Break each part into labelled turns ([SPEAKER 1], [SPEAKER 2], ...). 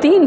[SPEAKER 1] 3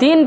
[SPEAKER 1] 3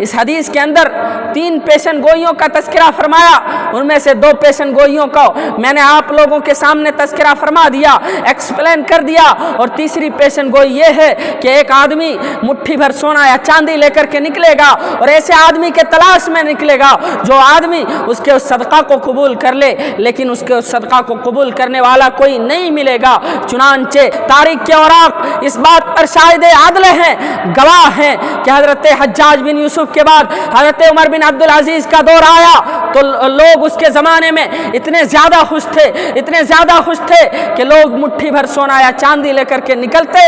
[SPEAKER 1] اس حدیث کے اندر 3 پیشن گوئیوں کا تذکرہ فرمایا، ان میں سے 2 پیشن گوئیوں کو میں نے آپ لوگوں کے سامنے تذکرہ فرما دیا، ایکسپلین کر دیا، اور تیسری پیشن گوئی یہ ہے کہ ایک آدمی مٹھی بھر سونا یا چاندی لے کر کے نکلے گا اور ایسے آدمی کے تلاش میں نکلے گا جو آدمی اس کے اس صدقہ کو قبول کر لے، لیکن اس کے اس صدقہ کو قبول کرنے والا کوئی نہیں ملے گا۔ چنانچہ تاریخ کے اوراق اس بات پر شاہد عدل ہیں، گواہ ہیں کہ حضرت حجاج بن یوسف کے بعد حضرت عمر بن عبدالعزیز کا دور آیا تو لوگ اس کے زمانے میں اتنے زیادہ خوش تھے کہ لوگ مٹھی بھر سونا یا چاندی لے کر کے نکلتے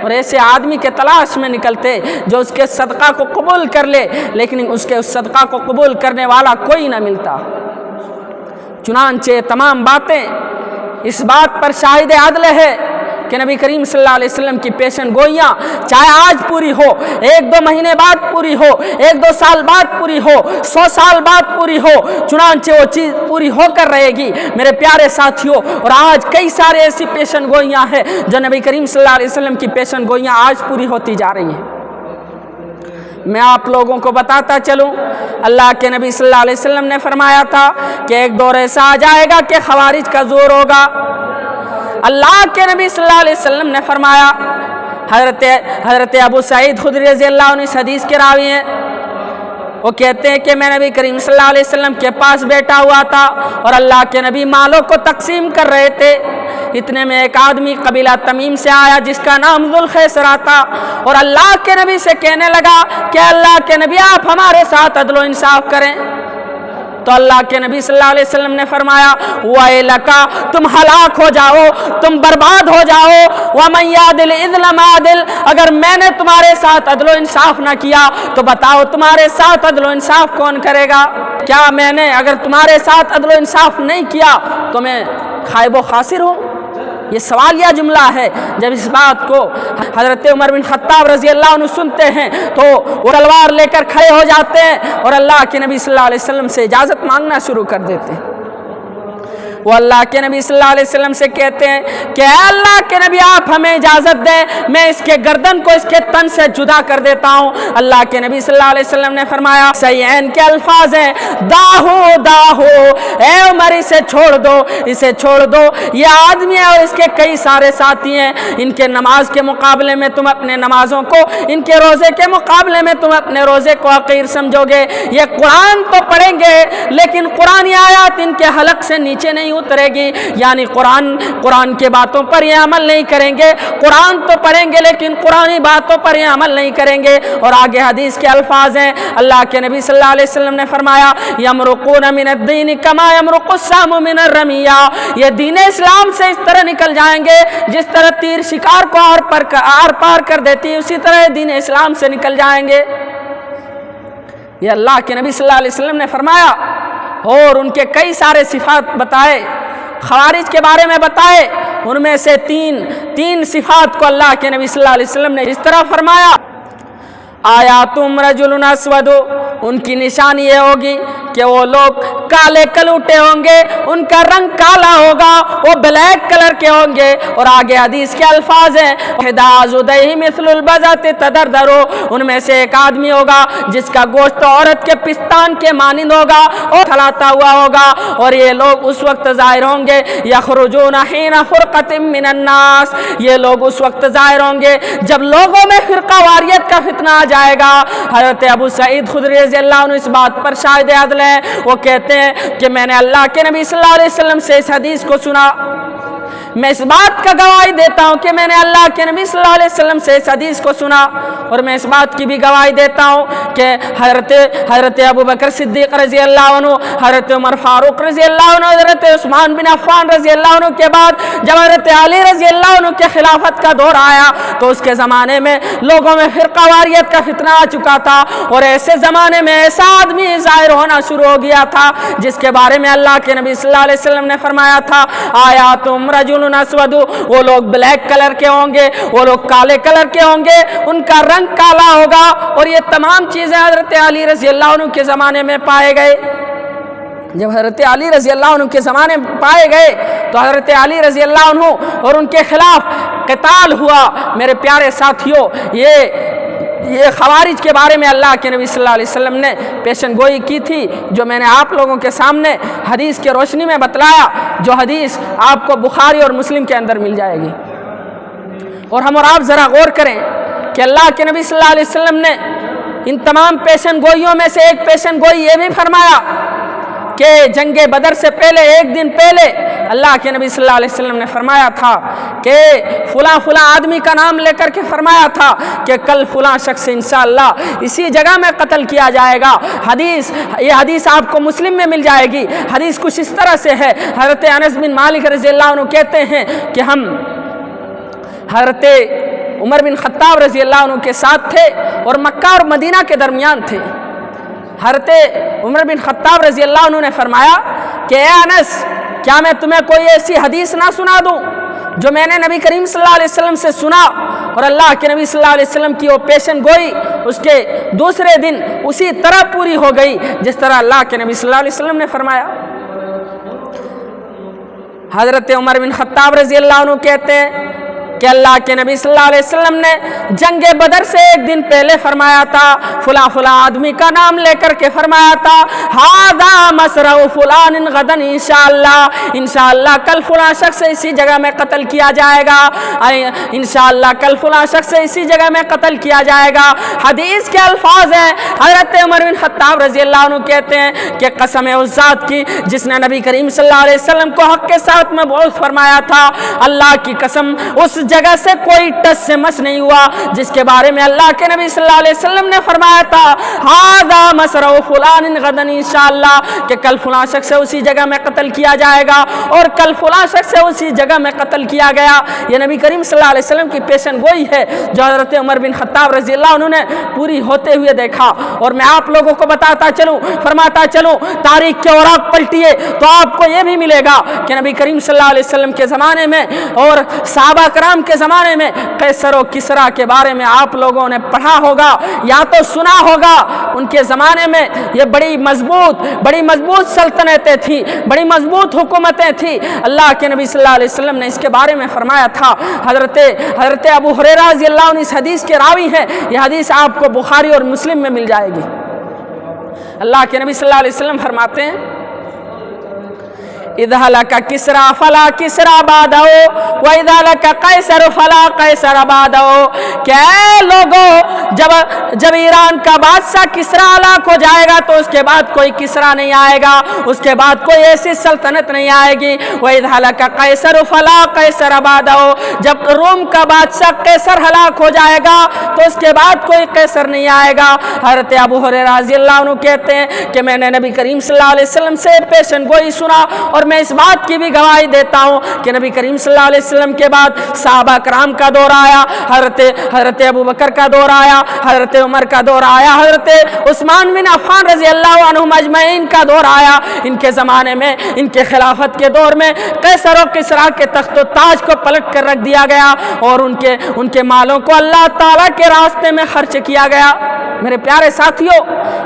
[SPEAKER 1] اور ایسے آدمی کے تلاش میں نکلتے جو اس کے صدقہ کو قبول کر لے، لیکن اس کے اس صدقہ کو قبول کرنے والا کوئی نہ ملتا۔ چنانچہ تمام باتیں اس بات پر شاہد عدل ہے کہ نبی کریم صلی اللہ علیہ وسلم کی پیشن گوئیاں چاہے آج پوری ہو، 1-2 مہینے بعد پوری ہو، 1-2 سال بعد پوری ہو، 100 سال بعد پوری ہو، چنانچہ وہ چیز پوری ہو کر رہے گی میرے پیارے ساتھیوں۔ اور آج کئی سارے ایسی پیشن گوئیاں ہیں جو نبی کریم صلی اللہ علیہ وسلم کی پیشن گوئیاں آج پوری ہوتی جا رہی ہیں۔ میں آپ لوگوں کو بتاتا چلوں، اللہ کے نبی صلی اللہ علیہ وسلم نے فرمایا تھا کہ ایک دور ایسا آ جائے گا کہ خوارج کا زور ہوگا۔ اللہ کے نبی صلی اللہ علیہ وسلم نے فرمایا، حضرت ابو سعید خدری رضی اللہ عنہ اس حدیث کے راوی ہیں، وہ کہتے ہیں کہ میں نبی کریم صلی اللہ علیہ وسلم کے پاس بیٹھا ہوا تھا اور اللہ کے نبی مالوں کو تقسیم کر رہے تھے۔ اتنے میں ایک آدمی قبیلہ تمیم سے آیا جس کا نام ذوالخیسرہ تھا، اور اللہ کے نبی سے کہنے لگا کہ اللہ کے نبی آپ ہمارے ساتھ عدل و انصاف کریں۔ تو اللہ کے نبی صلی اللہ علیہ وسلم نے فرمایا، وَيْلَكَ تم ہلاک ہو جاؤ، تم برباد ہو جاؤ، وَمَنْ يَعْدِلْ إِذْ لَمْ أَعْدِلْ اگر میں نے تمہارے ساتھ عدل و انصاف نہ کیا تو بتاؤ تمہارے ساتھ عدل و انصاف کون کرے گا؟ کیا میں نے اگر تمہارے ساتھ عدل و انصاف نہیں کیا تو میں خائب و خاسر ہوں؟ یہ سوالیہ جملہ ہے۔ جب اس بات کو حضرت عمر بن خطاب رضی اللہ عنہ سنتے ہیں تو وہ تلوار لے کر کھڑے ہو جاتے ہیں اور اللہ کے نبی صلی اللہ علیہ وسلم سے اجازت مانگنا شروع کر دیتے ہیں۔ وہ اللہ کے نبی صلی اللہ علیہ وسلم سے کہتے ہیں کہ اے اللہ کے نبی آپ ہمیں اجازت دیں، میں اس کے گردن کو اس کے تن سے جدا کر دیتا ہوں۔ اللہ کے نبی صلی اللہ علیہ وسلم نے فرمایا، صحیحین کے الفاظ ہیں، داہو داہو، اے عمر اسے چھوڑ دو، اسے چھوڑ دو، یہ آدمی ہے اور اس کے کئی سارے ساتھی ہیں، ان کے نماز کے مقابلے میں تم اپنے نمازوں کو، ان کے روزے کے مقابلے میں تم اپنے روزے کو حقیر سمجھو گے۔ یہ قرآن تو پڑھیں گے لیکن قرآنی آیات ان کے حلق سے نیچے نہیں اترے گی، یعنی قرآن کے باتوں پر یہ عمل نہیں کریں گے، قرآن تو پڑھیں گے لیکن قرآنی باتوں پر یہ عمل نہیں کریں گے۔ اور آگے حدیث کے الفاظ ہیں، اللہ کے نبی صلی اللہ علیہ وسلم نے فرمایا، یمرقون من الدین کما یمرق السام من الرمیہ، یہ دین اسلام سے اس طرح نکل جائیں گے جس طرح تیر شکار کو آر پار کر دیتی، اسی طرح دین اسلام سے نکل جائیں گے۔ یہ اللہ کے نبی صلی اللہ علیہ وسلم نے فرمایا، اور ان کے کئی سارے صفات بتائے، خوارج کے بارے میں بتائے، ان میں سے تین صفات کو اللہ کے نبی صلی اللہ علیہ وسلم نے اس طرح فرمایا، آیاتم رجل اسود، ان کی نشانی یہ ہوگی کہ وہ لوگ کالے کلوٹے ہوں گے، ان کا رنگ کالا ہوگا، وہ بلیک کلر کے ہوں گے۔ اور آگے حدیث کے الفاظ ہیں، حدازدیہ مثل البزۃ تدردر، ان میں سے ایک آدمی ہوگا جس کا گوشت عورت کے پستان کے مانند ہوگا اور کھلاتا ہوا ہوگا، اور یہ لوگ اس وقت ظاہر ہوں گے، یخرجون حین فرقۃ من الناس، یہ لوگ اس وقت ظاہر ہوں گے جب لوگوں میں فرقہ واریت کا فتنہ آ جائے گا۔ حضرت ابو سعید خدری رضی اللہ عنہ اس بات پر شاہد عدل ہیں، وہ کہتے ہیں کہ میں نے اللہ کے نبی صلی اللہ علیہ وسلم سے اس حدیث کو سنا، میں اس بات کا گواہی دیتا ہوں کہ میں نے اللہ کے نبی صلی اللہ علیہ وسلم سے اس حدیث کو سنا، اور میں اس بات کی بھی گواہی دیتا ہوں کہ حضرت ابو بکر صدیق رضی اللہ عنہ، حضرت عمر فاروق رضی اللہ عنہ، حضرت عثمان بن عفان رضی اللہ عنہ کے بعد جب حضرت علی رضی اللہ عنہ کے خلافت کا دور آیا تو اس کے زمانے میں لوگوں میں فرقہ واریت کا فتنہ آ چکا تھا، اور ایسے زمانے میں ایسا آدمی ظاہر ہونا شروع ہو گیا تھا جس کے بارے میں اللہ کے نبی صلی اللہ علیہ وسلم نے فرمایا تھا، آیاتم رجل اسود، وہ لوگ بلیک کلر کے ہوں گے، وہ لوگ کالے کلر کے ہوں گے، ان کا رنگ کالا ہوگا۔ اور یہ تمام چیزیں حضرت علی رضی اللہ عنہ کے زمانے میں پائے گئے۔ جب حضرت علی رضی اللہ عنہ کے زمانے میں پائے گئے تو حضرت علی رضی اللہ عنہ اور ان کے خلاف قتال ہوا۔ میرے پیارے ساتھیوں، یہ یہ خوارج کے بارے میں اللہ کے نبی صلی اللہ علیہ وسلم نے پیشن گوئی کی تھی، جو میں نے آپ لوگوں کے سامنے حدیث کے روشنی میں بتلایا، جو حدیث آپ کو بخاری اور مسلم کے اندر مل جائے گی۔ اور ہم اور آپ ذرا غور کریں کہ اللہ کے نبی صلی اللہ علیہ وسلم نے ان تمام پیشن گوئیوں میں سے ایک پیشن گوئی یہ بھی فرمایا کہ جنگ بدر سے پہلے ایک دن پہلے اللہ کے نبی صلی اللہ علیہ وسلم نے فرمایا تھا کہ فلاں فلاں آدمی کا نام لے کر کے فرمایا تھا کہ کل فلاں شخص انشاءاللہ اسی جگہ میں قتل کیا جائے گا۔ یہ حدیث آپ کو مسلم میں مل جائے گی۔ حدیث کچھ اس طرح سے ہے، حضرت انس بن مالک رضی اللہ عنہ کہتے ہیں کہ ہم حضرت عمر بن خطاب رضی اللہ عنہ کے ساتھ تھے اور مکہ اور مدینہ کے درمیان تھے۔ حضرت عمر بن خطاب رضی اللہ عنہ نے فرمایا کہ اے انس، کیا میں تمہیں کوئی ایسی حدیث نہ سنا دوں جو میں نے نبی کریم صلی اللہ علیہ وسلم سے سنا؟ اور اللہ کے نبی صلی اللہ علیہ وسلم کی وہ پیشن گوئی اس کے دوسرے دن اسی طرح پوری ہو گئی جس طرح اللہ کے نبی صلی اللہ علیہ وسلم نے فرمایا۔ حضرت عمر بن خطاب رضی اللہ عنہ کہتے ہیں کہ اللہ کے نبی صلی اللہ علیہ وسلم نے جنگ بدر سے ایک دن پہلے فرمایا تھا، فلاں فلاں آدمی کا نام لے کر کے فرمایا تھا، ہذا مسرع فلان غدا انشاءاللہ، انشاءاللہ کل فلاں شخص اسی جگہ میں قتل کیا جائے گا، انشاءاللہ کل فلاں شخص اسی جگہ میں قتل کیا جائے گا۔ حدیث کے الفاظ ہیں، حضرت عمر بن خطاب رضی اللہ عنہ کہتے ہیں کہ قسم ہے اس ذات کی جس نے نبی کریم صلی اللہ علیہ وسلم کو حق کے ساتھ مبعوث فرمایا تھا، اللہ کی قسم اس جگہ سے کوئی ٹس سے مس نہیں ہوا جس کے بارے میں اللہ کے نبی صلی اللہ علیہ وسلم نے فرمایا تھا، ھذا مسرع فلان غدا انشاءاللہ، کہ کل فلاں شخص سے اسی جگہ میں قتل کیا جائے گا، اور کل فلاں شخص سے اسی جگہ میں قتل کیا گیا۔ یہ نبی کریم صلی اللہ علیہ وسلم کی پیشن گوئی ہے جو حضرت عمر بن خطاب رضی اللہ عنہ نے پوری ہوتے ہوئے دیکھا۔ اور میں آپ لوگوں کو بتاتا چلوں، فرماتا چلوں، تاریخ کے اوراق پلٹیے تو آپ کو یہ بھی ملے گا کہ نبی کریم صلی اللہ علیہ وسلم کے زمانے میں اور صحابہ کرام کے زمانے میں قیصر و کسریٰ کے بارے میں آپ لوگوں نے پڑھا ہوگا یا تو سنا ہوگا۔ ان کے زمانے میں یہ بڑی مضبوط سلطنتیں تھیں، بڑی مضبوط حکومتیں تھیں۔ اللہ کے نبی صلی اللہ علیہ وسلم نے اس کے بارے میں فرمایا تھا۔ حضرت ابو ہریرہ رضی اللہ عنہ اس حدیث کے راوی ہیں، یہ حدیث آپ کو بخاری اور مسلم میں مل جائے گی۔ اللہ کے نبی صلی اللہ علیہ وسلم فرماتے ہیں، اذا لک کسریٰ فلا کسریٰ بعدہ واذا لک قیصر فلا قیصر بعدہ، کہ اے لوگوں جب ایران کا بادشاہ کسریٰ ہلاک ہو جائے گا تو اس کے بعد کوئی کسریٰ نہیں آئے گا، اس کے بعد کوئی ایسی سلطنت نہیں آئے گی۔ واذا لک قیصر فلا قیصر بعدہ، جب روم کا بادشاہ قیصر ہلاک ہو جائے گا تو اس کے بعد کوئی قیصر نہیں آئے گا۔ حضرت ابو ہریرہ رضی اللہ عنہ کہتے ہیں کہ میں نے نبی کریم صلی اللہ علیہ وسلم سے پیشن گوئی سنا، اور میں اس بات کی بھی گواہی دیتا ہوں کہ نبی کریم صلی اللہ علیہ وسلم کے بعد صحابہ کرام کا دور آیا، حضرت ابو بکر کا دور آیا، حضرت عمر کا دور آیا، حضرت عثمان بن عفان رضی اللہ عنہم اجمعین کا دور آیا۔ ان کے زمانے میں، ان کے خلافت کے دور میں قیصر و کسریٰ کے تخت و تاج کو پلٹ کر رکھ دیا گیا اور ان کے مالوں کو اللہ تعالیٰ کے راستے میں خرچ کیا گیا۔ میرے پیارے ساتھیوں،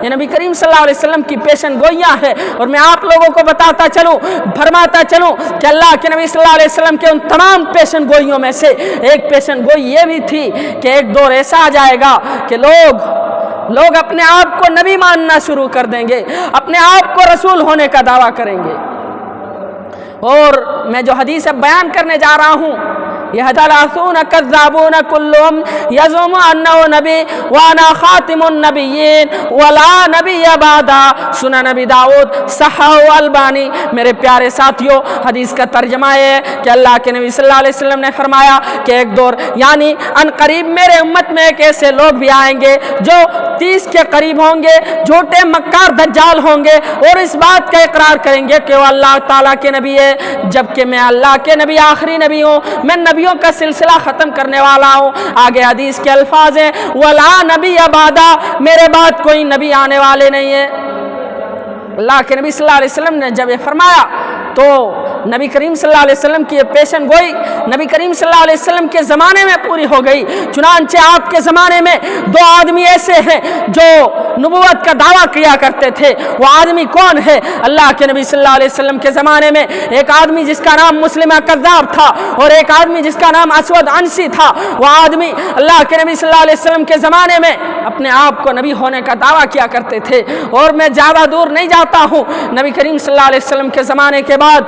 [SPEAKER 1] یہ نبی کریم صلی اللہ علیہ وسلم کی پیشن گوئیاں ہیں، اور میں آپ لوگوں کو بتاتا چلوں، فرماتا چلوں کہ اللہ کے نبی صلی اللہ علیہ وسلم کے ان تمام پیشن گوئیوں میں سے ایک پیشن گوئی یہ بھی تھی کہ ایک دور ایسا آ جائے گا کہ لوگ اپنے آپ کو نبی ماننا شروع کر دیں گے، اپنے آپ کو رسول ہونے کا دعویٰ کریں گے۔ اور میں جو حدیث اب بیان کرنے جا رہا ہوں، یہ ثلاثون کذابون کلهم یزعم انه نبی وانا خاتم النبیین ولا نبی بعدا، سنن نبی داؤد صححہ البانی۔ میرے پیارے ساتھیوں، حدیث کا ترجمہ ہے کہ اللہ کے نبی صلی اللہ علیہ وسلم نے فرمایا کہ ایک دور یعنی ان قریب میرے امت میں ایک ایسے لوگ بھی آئیں گے جو 30 کے قریب ہوں گے، جھوٹے مکار دجال ہوں گے، اور اس بات کا اقرار کریں گے کہ وہ اللہ تعالیٰ کے نبی ہے، جبکہ میں اللہ کے نبی آخری نبی ہوں، میں نبیوں کا سلسلہ ختم کرنے والا ہوں۔ آگے حدیث کے الفاظ ہیں، ولا نبی بعدا، میرے بعد کوئی نبی آنے والے نہیں ہے۔ اللہ کے نبی صلی اللہ علیہ وسلم نے جب یہ فرمایا تو نبی کریم صلی اللہ علیہ وسلم کی یہ پیشن گوئی نبی کریم صلی اللہ علیہ وسلم کے زمانے میں پوری ہو گئی۔ چنانچہ آپ کے زمانے میں دو آدمی ایسے ہیں جو نبوت کا دعویٰ کیا کرتے تھے۔ وہ آدمی کون ہے؟ اللہ کے نبی صلی اللہ علیہ وسلم کے زمانے میں ایک آدمی جس کا نام مسلمہ کذاب تھا اور ایک آدمی جس کا نام اسود عنسی تھا۔ وہ آدمی اللہ کے نبی صلی اللہ علیہ وسلم کے زمانے میں اپنے آپ کو نبی ہونے کا دعویٰ کیا کرتے تھے۔ اور میں زیادہ دور نہیں جاتا ہوں، نبی کریم صلی اللہ علیہ وسلم کے زمانے کے بعد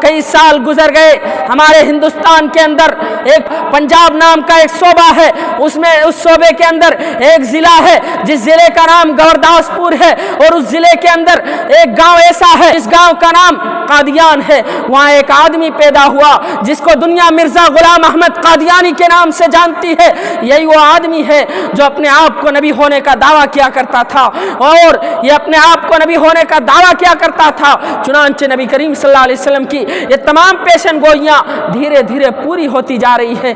[SPEAKER 1] کئی سال گزر گئے، ہمارے ہندوستان کے اندر ایک پنجاب نام کا ایک صوبہ ہے، اس صوبے کے اندر ایک ضلع ہے جس ضلع کا نام گورداسپور ہے، اور اس ضلع کے اندر ایک گاؤں ایسا ہے اس گاؤں کا نام قادیان ہے۔ وہاں ایک آدمی پیدا ہوا جس کو دنیا مرزا غلام احمد قادیانی کے نام سے جانتی ہے۔ یہی وہ آدمی ہے جو اپنے آپ کو نبی ہونے کا دعویٰ کیا کرتا تھا، اور یہ اپنے آپ کو نبی ہونے کا دعویٰ کیا کرتا تھا۔ چنانچہ نبی کریم صلی اللہ علیہ وسلم کی یہ تمام پیشن گوئیاں دھیرے دھیرے پوری ہوتی جا رہی ہے۔